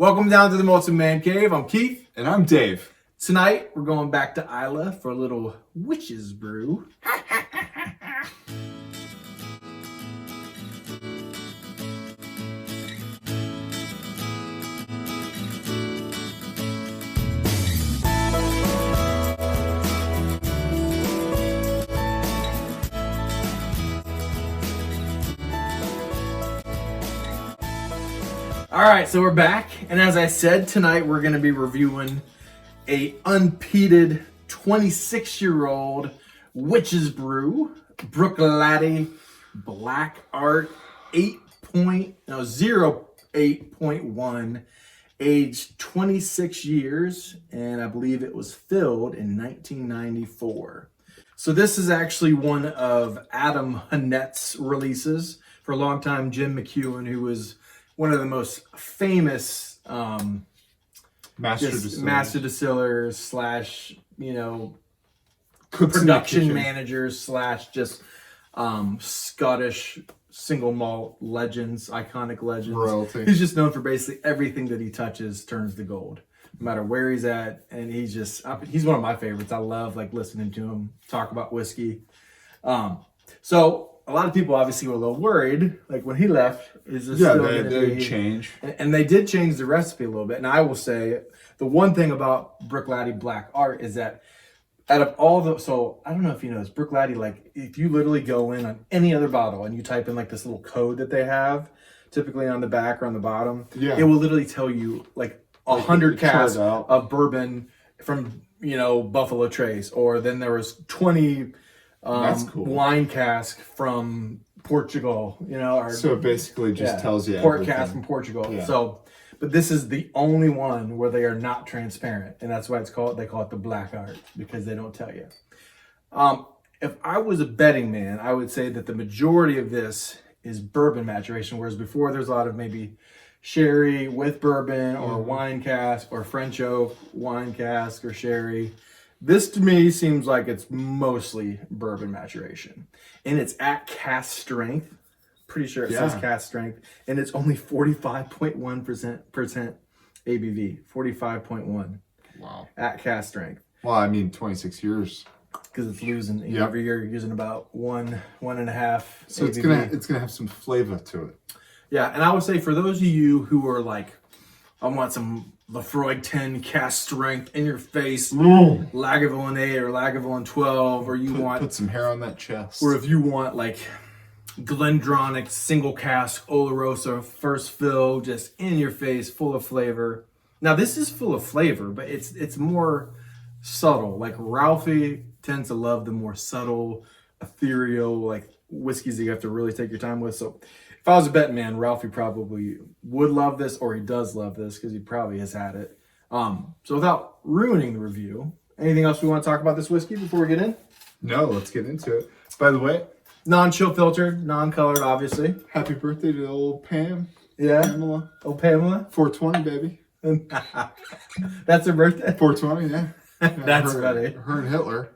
Welcome down to the Molson Man Cave. I'm Keith. And I'm Dave. Tonight, we're going back to Isla for a little witch's brew. All right, so we're back, and as I said, tonight we're going to be reviewing a unpeated 26-year-old witch's brew, Bruichladdich Black Art 08.1, aged 26 years, and I believe it was filled in 1994. So this is actually one of Adam Hannett's releases. For a long time, Jim McEwen, who was one of the most famous master distillers slash, production managers slash just Scottish single malt legends, iconic legends. Royalty. He's just known for basically everything that he touches turns to gold, no matter where he's at. And he's one of my favorites. I love listening to him talk about whiskey. So a lot of people obviously were a little worried, when he left, is this still going to be... change. And they did change the recipe a little bit. And I will say, the one thing about Bruichladdich Black Art is that out of all the... So, I don't know if you know this, Bruichladdich, if you literally go in on any other bottle and you type in this little code that they have, typically on the back or on the bottom, it will literally tell you 100 casks of bourbon from, Buffalo Trace. Or then there was 20... That's cool. Wine cask from Portugal, so it basically just tells you port everything. cask from Portugal. Yeah. So, but this is the only one where they are not transparent, and that's why they call it the Black Art, because they don't tell you. If I was a betting man, I would say that the majority of this is bourbon maturation, whereas before there's a lot of maybe sherry with bourbon or wine cask or French oak wine cask or sherry. This to me seems like it's mostly bourbon maturation, and it's at cask strength. Pretty sure it says cask strength, and it's only 45.1% ABV. 45.1. Wow. At cask strength. Well, I mean, 26 years. Because it's losing every year. You're using about one and a half. So ABV. it's gonna have some flavor to it. Yeah, and I would say for those of you who are I want some Lafroig 10 cask strength in your face, Lagavulin 8 or Lagavulin 12, or you want... Put some hair on that chest. Or if you want Glendronach single cask Olorosa first fill, just in your face, full of flavor. Now this is full of flavor, but it's more subtle. Ralphie tends to love the more subtle, ethereal, whiskeys that you have to really take your time with. So if I was a betting man, Ralphie probably would love this, or he does love this because he probably has had it. So without ruining the review, anything else we want to talk about this whiskey before we get in? No, let's get into it. By the way, non-chill filtered, non-colored, obviously. happy birthday to old Pam. Yeah. Pamela. Oh, Pamela. 420, baby. That's her birthday. 420, yeah. That's funny. Her and Hitler.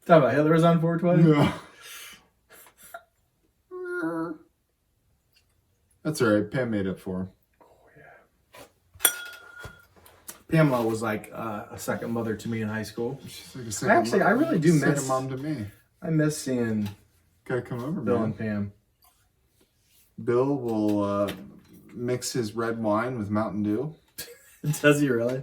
Talk about Hitler was on 420. Yeah. That's all right. Pam made up for him. Oh, yeah. Pamela was a second mother to me in high school. She's like a second Actually, I really do miss mom to me. I miss seeing Gotta come over, Bill man. and Pam. Bill will mix his red wine with Mountain Dew. Does he really?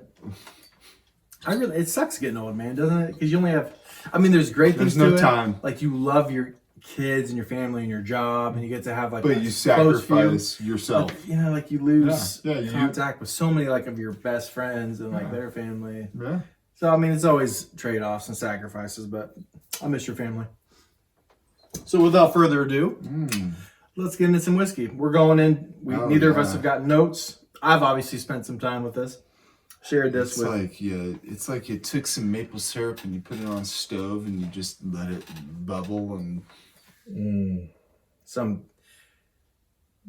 It sucks getting old, man, doesn't it? Because you only have... there's great things There's to no it. time. You love your kids and your family and your job, and you get to have but you sacrifice yourself. But, you lose you contact with so many of your best friends and their family. Yeah. So it's always trade-offs and sacrifices, but I miss your family. So without further ado, let's get into some whiskey. We're going in. Neither of us have got notes. I've obviously spent some time with this. Shared this with... It's like you took some maple syrup and you put it on a stove and you just let it bubble and... Some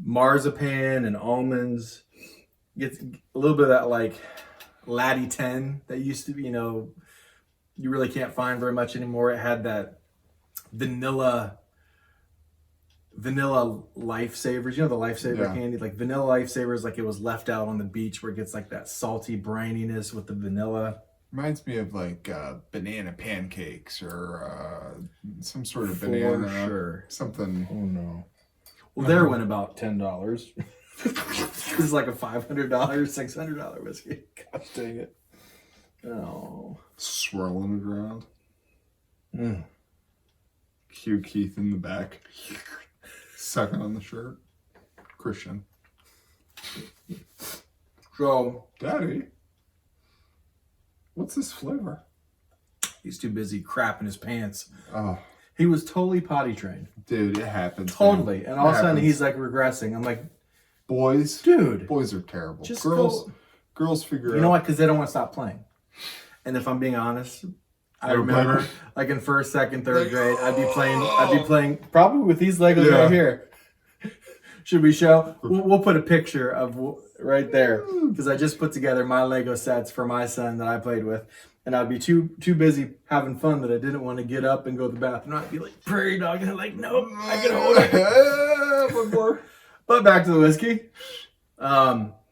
marzipan and almonds. Gets a little bit of that Laddie 10 that used to be, you really can't find very much anymore. It had that vanilla vanilla lifesavers. You know the lifesaver Yeah. candy? Like vanilla lifesavers, like it was left out on the beach where it gets like that salty brininess with the vanilla. Reminds me of like banana pancakes or some sort of For banana. sure. Something. Oh no. Well, there went about $10. This is like a $500, $600 whiskey. Gosh dang it. Oh. Swirling it around. Mm. Cue Keith in the back. Sucking on the shirt. Christian. So, Daddy. What's this flavor? he's too busy crapping his pants. Oh, He was totally potty trained. dude, it happens. Totally. Man. And all of a sudden happens. he's like regressing. I'm like, boys. dude. Boys are terrible. Just girls figure out. You know what? Because they don't want to stop playing. And if I'm being honest, I remember like in first, second, third grade, I'd be playing probably with these Legos right here. Should we show? We'll put a picture of right there because I just put together my Lego sets for my son that I played with, and I'd be too busy having fun that I didn't want to get up and go to the bathroom. I'd be like prairie dog and like, nope, I can hold it. One more. But back to the whiskey.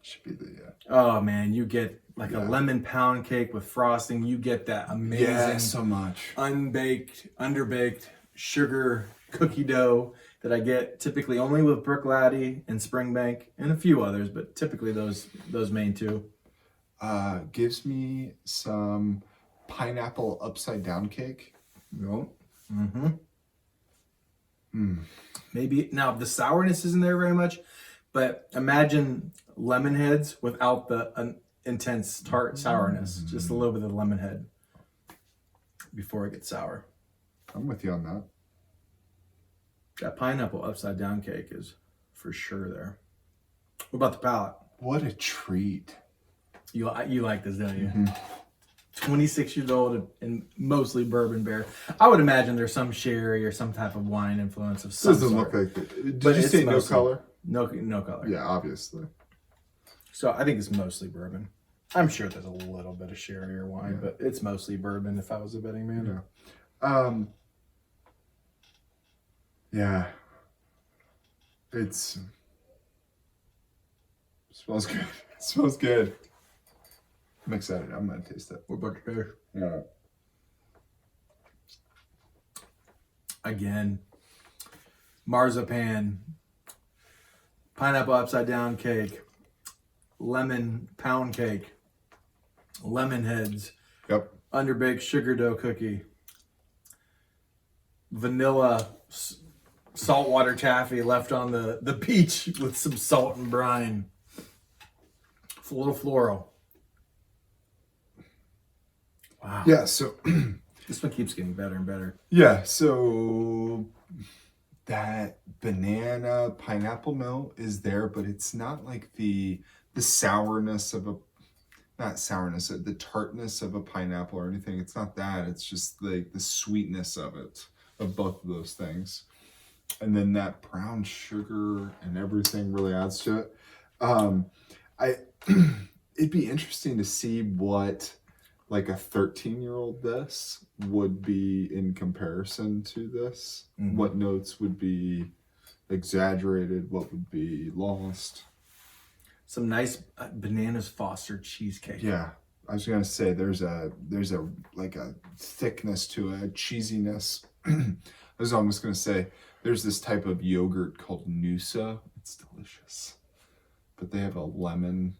Should be the Oh man, you get like a lemon pound cake with frosting. You get that amazing, so much underbaked sugar cookie dough that I get typically only with Bruichladdich and Springbank and a few others, but typically those main two. Gives me some pineapple upside down cake. No. Maybe now the sourness isn't there very much, but imagine lemon heads without the intense tart sourness. Just a little bit of lemon head before it gets sour. I'm with you on that. That pineapple upside down cake is for sure there. What about the palate? What a treat. You like this, don't you? 26 years old and mostly bourbon beer. I would imagine there's some sherry or some type of wine influence of some Doesn't sort. look like it. But Did you it's say no mostly- color? No color. Yeah, obviously. So I think it's mostly bourbon. I'm sure there's a little bit of sherry or wine, but it's mostly bourbon if I was a betting man. Yeah. Yeah. It smells good. It smells good. I'm excited. I'm gonna taste it. What about your taste? Yeah. Again, marzipan, pineapple upside down cake, lemon pound cake, lemon heads, Yep. underbaked sugar dough cookie, vanilla saltwater taffy left on the beach with some salt and brine. It's a little floral. Wow. Yeah, so This one keeps getting better and better. so that banana pineapple note is there, but it's not like the sourness of the tartness of a pineapple or anything. It's not that. It's just like the sweetness of it, of both of those things. And then that brown sugar and everything really adds to it. It'd be interesting to see what like a 13-year-old this would be in comparison to this. What notes would be exaggerated, what would be lost. Some nice bananas Foster cheesecake. Yeah, I was gonna say there's a like a thickness to it, a cheesiness. I was almost gonna say there's this type of yogurt called Noosa. It's delicious, but they have a lemon.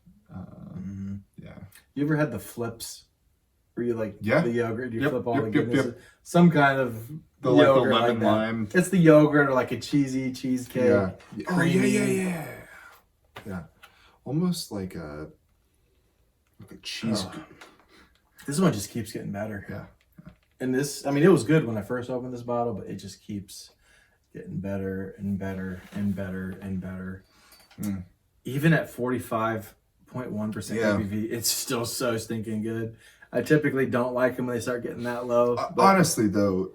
Yeah. You ever had the flips? Where you like Yeah. the yogurt, you Yep, flip all yep, the yep, goodness. yep. Some kind of The yogurt lemon that. lime. It's the yogurt or like a cheesy cheesecake. Yeah. Oh, Creamy. Yeah. Almost like a cheese. This one just keeps getting better. Yeah. And this, I mean, it was good when I first opened this bottle, but it just keeps getting better and better and better and better. Even at 45.1% ABV, it's still so stinking good. I typically don't like them when they start getting that low. But Honestly, though,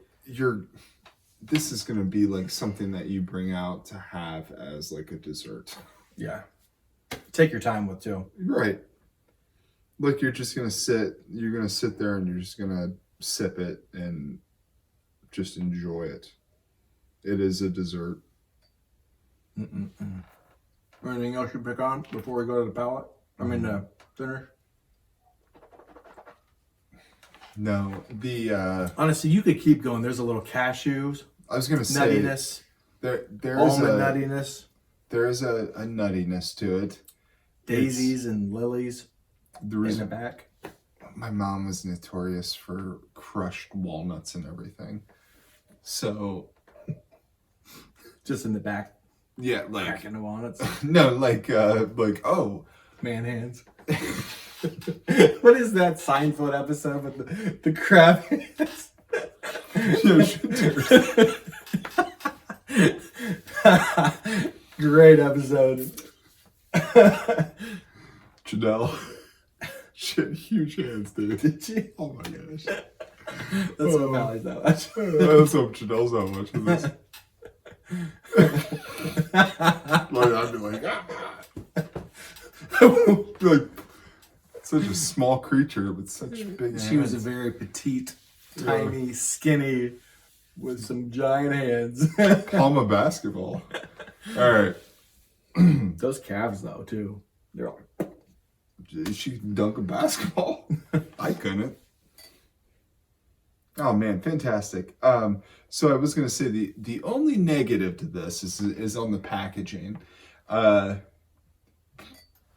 this is going to be like something that you bring out to have as like a dessert. yeah. Take your time with too. Right. Like you're going to sit there and you're just going to sip it and just enjoy it. It is a dessert. Anything else you pick on before we go to the palate? I mean, finish. No, the Honestly, you could keep going. There's a little cashews, I was gonna say nuttiness, there's almond nuttiness, there's a nuttiness to it. daisies and lilies There in is the back. my mom was notorious for crushed walnuts and everything. So Just in the back, yeah, like cracking the walnuts. no, like oh, Man hands. What is that Seinfeld episode with the crab hands? Great episode. Janelle. She had huge hands, dude. Did she? Oh my gosh. That's what Mally's that much. Let's hope Janelle's not watching this. Like, I'd be like, like such a small creature with such big hands. She was a very petite, tiny, skinny, with some giant hands. Palm of basketball. All right. Those calves, though, too. They're like, She can dunk a basketball. I couldn't. Oh man, fantastic. So I was gonna say the only negative to this is on the packaging.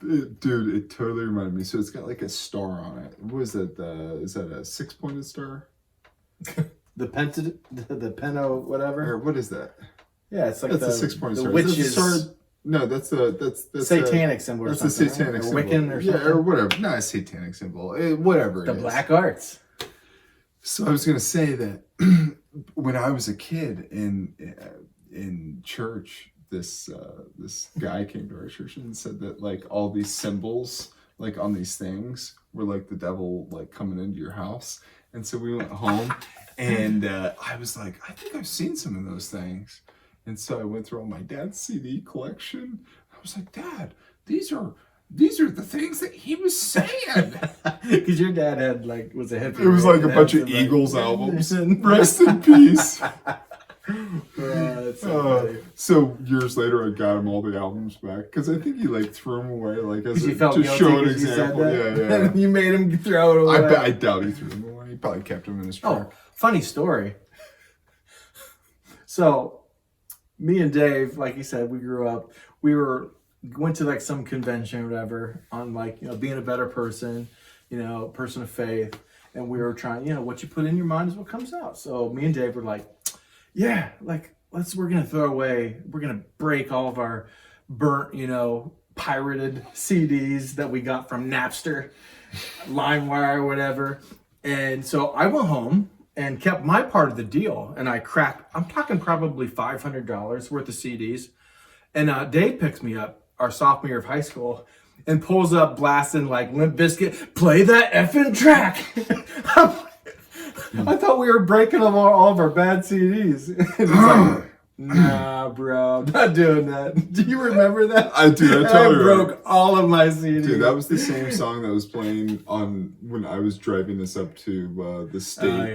Dude, it totally reminded me. So it's got like a star on it. What is that? Is that a 6-pointed star? the Peno, whatever. Or what is that? Yeah, it's like That's a 6-pointed the star. witches. No, that's Satanic symbol. That's or a something, satanic right? symbol. Or Wiccan or something. Yeah, or whatever. Not a satanic symbol. Whatever. The it is. black arts. So I was gonna say that when I was a kid in church, this guy came to our church and said that like all these symbols like on these things were like the devil like coming into your house. And so we went home and I was like, I think I've seen some of those things. And so I went through all my dad's CD collection. I was like, Dad, these are the things that he was saying. Because your dad had like was a hippie. It was right? like a And bunch had of some, Eagles like, albums. Rest in peace. That's so funny. So years later, I got him all the albums back because I think he like threw them away, like as You felt to guilty show an 'cause you said example. that? Yeah. You made him throw it away. I doubt he threw them away. He probably kept them in his Oh, truck. funny story. So, me and Dave, like you said, we grew up. Went to like some convention or whatever on like being a better person, person of faith, and we were trying. What you put in your mind is what comes out. So me and Dave were like, yeah, like we're gonna break all of our burnt, pirated CDs that we got from Napster, LimeWire, or whatever. And so I went home and kept my part of the deal, and I cracked. I'm talking probably $500 worth of CDs. And Dave picks me up our sophomore year of high school and pulls up blasting like Limp Bizkit, play that effing track. I thought we were breaking all of our bad CDs. And it's like, nah, bro, I'm not doing that. Do you remember that? I totally broke all of my CDs. Dude, that was the same song that was playing on when I was driving us up to the state,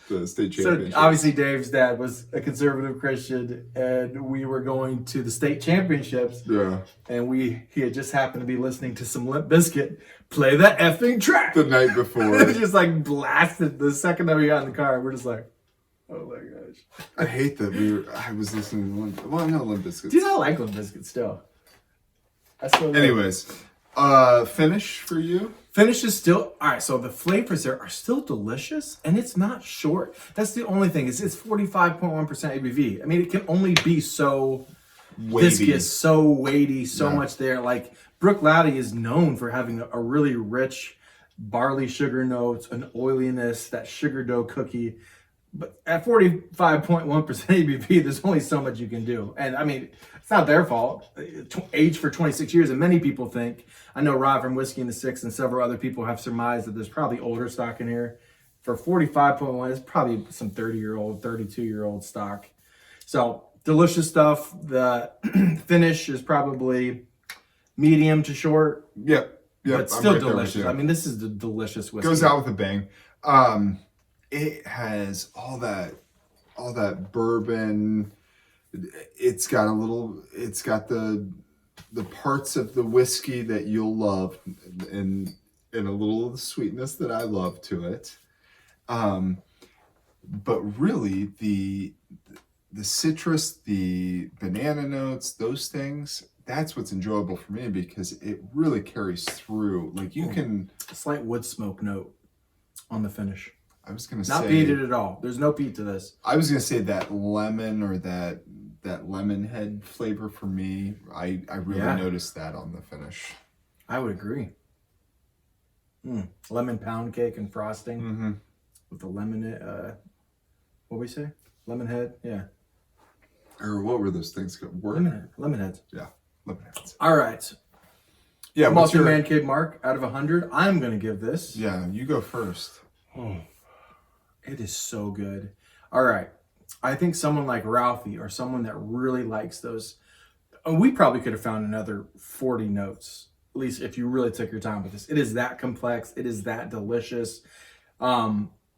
the state championship. So obviously Dave's dad was a conservative Christian, and we were going to the state championships. Yeah. And he had just happened to be listening to some Limp Bizkit. Play that effing track. The night before. It was just like blasted the second that we got in the car. We're just like, oh my gosh. I hate that I was listening to Limp. Well, not Limp Bizkit. Dude, I like Limp Bizkit still. Anyways, finish for you. Finish is still all right. So the flavors there are still delicious, and it's not short. That's the only thing. It's 45.1% ABV. I mean, it can only be so viscous, so weighty, so much there. Like Bruichladdich is known for having a really rich barley sugar notes, an oiliness, that sugar dough cookie. But at 45.1% ABV, there's only so much you can do. And I mean, it's not their fault. Aged for 26 years, and many people think, I know Rob from Whisky in the Six and several other people have surmised that there's probably older stock in here. For 45.1, it's probably some 30-year-old, 32-year-old stock. So delicious stuff. The finish is probably medium to short. Yep. But still delicious. I mean, this is the delicious whiskey. Goes out with a bang. It has all that bourbon, It's got the parts of the whiskey that you'll love, and a little of the sweetness that I love to it. But really the citrus, the banana notes, those things, that's what's enjoyable for me, because it really carries through. Like you can a slight wood smoke note on the finish. I was gonna Not say peated at all. There's no peat to this. I was gonna say that lemon, or that lemon head flavor for me. I really noticed that on the finish. I would agree. Lemon pound cake and frosting Mm-hmm. with the lemon. What we say? Lemon head. Yeah. Or what were those things called? Lemon heads. Yeah, lemon heads. All right. Yeah, what's your Man Cave mark out of 100? I'm gonna give this. Yeah, you go first. Oh, it is so good. All right. I think someone like Ralphie, or someone that really likes those, we probably could have found another 40 notes, at least if you really took your time with this. It is that complex. It is that delicious.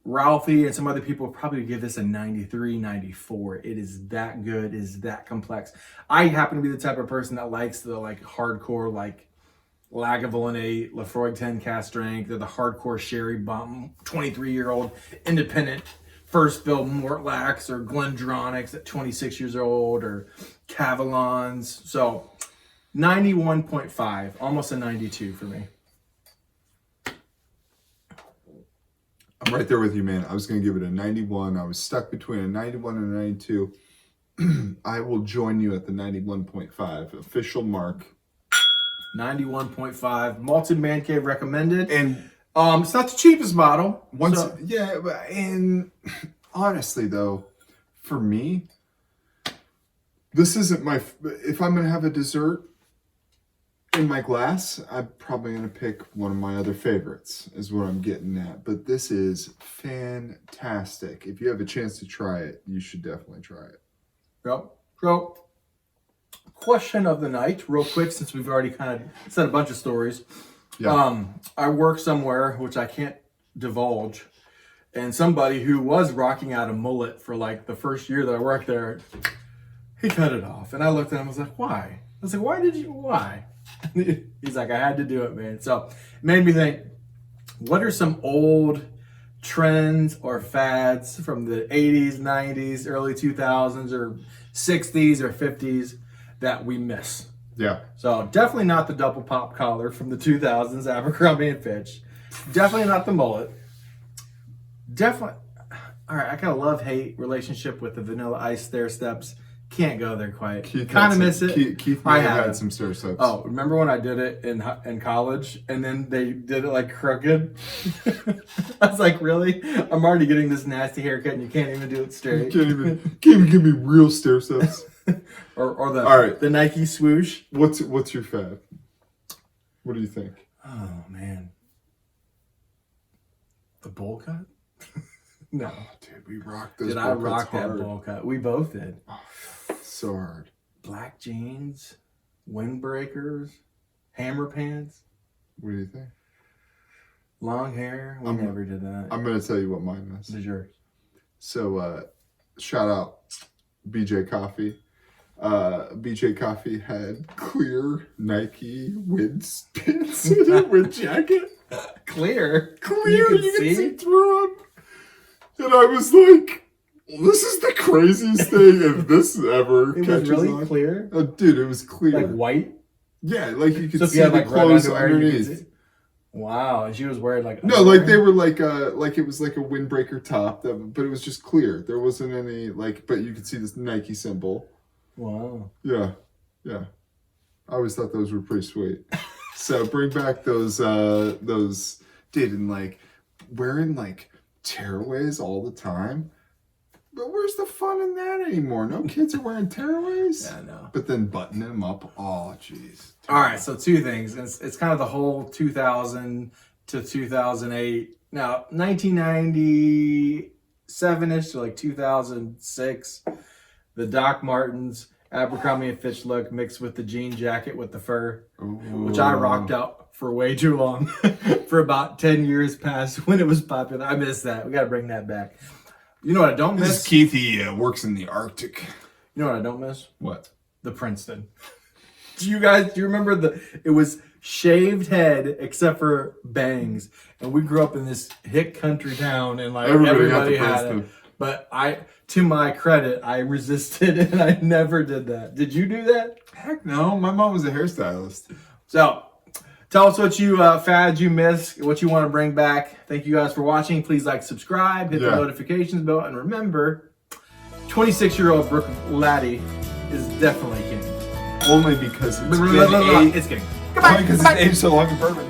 Ralphie and some other people probably give this a 93, 94. It is that good. It is that complex. I happen to be the type of person that likes the hardcore, Lagavulin 8, Lafroig 10 cast strength, or the hardcore sherry bomb, 23-year-old independent first fill Mortlachs, or Glendronachs at 26 years old, or Cavalons. So 91.5, almost a 92 for me. I'm right there with you, man. I was going to give it a 91. I was stuck between a 91 and a 92. I will join you at the 91.5 official mark. 91.5 malted man cave recommended, And it's not the cheapest bottle. and honestly though, for me, this isn't my. If I'm going to have a dessert in my glass, I'm probably going to pick one of my other favorites, is what I'm getting at. But this is fantastic. If you have a chance to try it, you should definitely try it. Yep. So, question of the night, real quick, since we've already kind of said a bunch of stories. Yeah. I work somewhere, which I can't divulge, and somebody who was rocking out a mullet for the first year that I worked there, he cut it off. And I looked at him and was like, why? I was like, why? He's like, I had to do it, man. So it made me think, what are some old trends or fads from the 80s, 90s, early 2000s, or 60s or 50s that we miss? Yeah. So definitely not the double pop collar from the 2000s, Abercrombie and Fitch. Definitely not the mullet. Definitely. All right, I got a love-hate relationship with the Vanilla Ice stair steps. Can't go there quite. Kind of miss it. Keith may have had some stair steps. Oh, remember when I did it in college, and then they did it crooked? I was like, really? I'm already getting this nasty haircut, and you can't even do it straight. You can't even give me real stair steps. or the the Nike swoosh. What's your fad? What do you think? Oh man, the bowl cut. No, dude, we rocked those. Did I rock that bowl cut? We both did. Oh, so hard. Black jeans, windbreakers, hammer pants. What do you think? Long hair. We never did that. I'm gonna tell you what mine is. Did yours? So, shout out BJ Coffee. BJ Coffee had clear Nike wind pants in a wind jacket. Clear. You can see through them. And I was like, this is the craziest thing if this ever It catches was really on. clear? Oh, dude, it was clear. Like white? Yeah, like you could So see if you had the clothes red underwear, underneath. Wow, and she was wearing No, underwear? like they were like it was like a windbreaker top, but it was just clear. There wasn't any but you could see this Nike symbol. Wow. Yeah. I always thought those were pretty sweet. So bring back those dude, and wearing tearaways all the time. But where's the fun in that anymore? No kids are wearing tearaways. Yeah, I know. But then buttoning them up, oh jeez. All right, so two things. It's kind of the whole 2000 to 2008. Now, 1997-ish to 2006, the Doc Martens Abercrombie and Fitch look mixed with the jean jacket with the fur, which I rocked out for way too long, for about 10 years past when it was popular. I miss that. We got to bring that back. You know what I don't miss? This is Keith. He works in the Arctic. You know what I don't miss? What? The Princeton. Do you remember it was shaved head except for bangs, and we grew up in this hick country town, and like everybody had it. But to my credit, I resisted and I never did that. Did you do that? Heck no, my mom was a hairstylist. So tell us what you fads you miss, what you want to bring back. Thank you guys for watching. Please like, subscribe, hit the notifications bell, and remember, 26-year-old Bruichladdich is definitely king. Only because it's It's king. Goodbye. Because it's aged so long in bourbon.